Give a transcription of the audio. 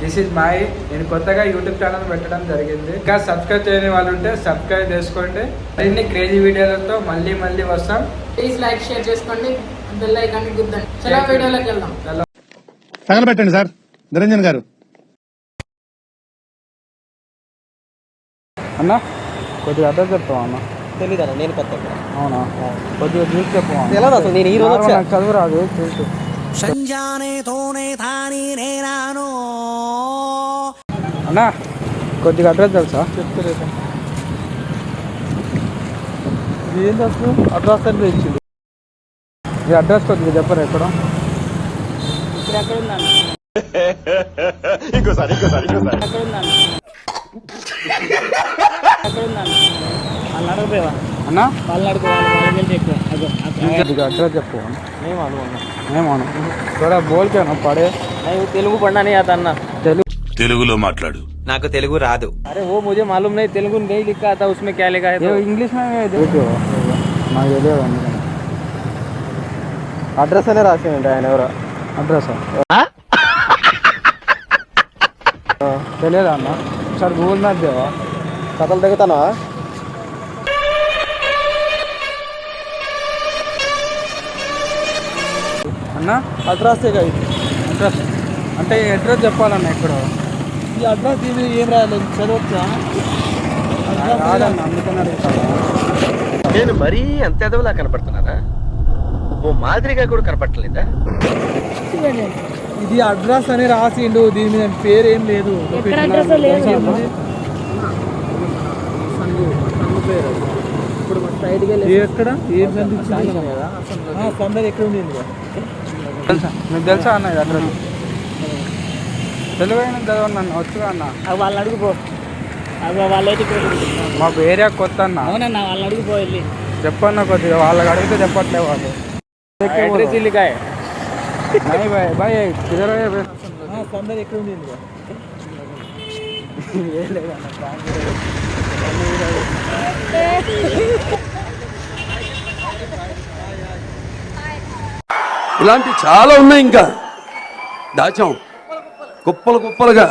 This is my నేను కొత్తగా YouTube channel పెట్టడం జరిగింది. ఇంకా సబ్స్క్రైబ్ చేయని వాళ్ళు ఉంటే సబ్స్క్రైబ్ చేసుకోండి. మరిన్ని క్రేజీ వీడియోలతో మళ్ళీ వస్తాం. ప్లీజ్ లైక్ షేర్ చేసుకోండి, బెల్ ఐకాన్ గుద్దండి. చలో వీడియోలోకి వెళ్దాం. తగలబెట్టండి సార్ నిరంజన్ గారు. అన్న కొద్దిగా అడ్రస్ చెప్తావా అన్న? తెలీదా నేను కొత్త. అవునా, కొద్దిగా చూసి చెప్పు. తెలియదు అసలు, నేను ఈ రోజు చదువు రాదు చూసి. అన్నా కొద్దిగా అడ్రస్ తెలుసా? చెప్తలేదు. ఏంటి అసలు అడ్రస్ అంటే ఇచ్చింది. ఈ అడ్రస్ కొద్దిగా చెప్పరు ఎక్కడ? ఇక్కడ ఎక్కడ ఉందన్న? ఇంకోసారి ఎక్కడ ఉందన్న? ఎక్కడ ఉందన్న? వాళ్ళు అడగపోయావా అన్న? వాళ్ళు అడుగు, వాళ్ళు ఎక్కువ. కొద్దిగా అడ్రస్ చెప్పు. మేము అనుకున్నాం. ఏమను కూడా బోల్కేనా పడే తెలుగు పढ़ना आता అన్న. తెలుగులో మాట్లాడు. నాకు తెలుగు రాదు. అరే वो मुझे मालूम नहीं, तेलुगु नहीं लिखा था उसमें, क्या लिखा है? ఇంగ్లీష్ నాకు తెలియదు. అందుకని అడ్రస్ అనే రాసిండు ఆయన. ఎవరో అడ్రస్ తెలియదా అన్న? ఒకసారి గూగుల్ మ్యాప్ దేవా. కథలు దిగుతానా? అన్న అడ్రస్ అడ్రస్ అంటే అడ్రస్ చెప్పాలన్న ఎక్కడ? ఈ అడ్రస్ ఇది ఏం రాయలేదు, చదవచ్చా? రాదన్న, అందుకని అడుగుతాను. నేను మరీ అంత ఎదవలా కనపడుతున్నారా? ఓ మాదిరిగా కూడా కనపడలేదా? ఇది అడ్రస్ అని రాసిండు, దీని మీద పేరు ఏం లేదు. ఎక్కడ ఏం సందడి ఎక్కడ ఉంది? తెలుసా మీకు? తెలుసా అన్న ఇది అడ్రస్? తెలుగు అయినా చదవన్నా వచ్చుగా అన్న. వాళ్ళు అడుగుపో, వాళ్ళైతే మాకు ఏరియా కొత్త అన్న. అవునన్నా, వాళ్ళు అడుగుపోయి చెప్పన్న కొద్దిగా. వాళ్ళకి అడిగితే చెప్పట్లే వాళ్ళు. బాయ్ కిధర్ సందడి ఎక్కడ ఉంది? ఇలాంటి చాలా ఉన్నాయి, ఇంకా దాచాం కుప్పలు కుప్పలుగా.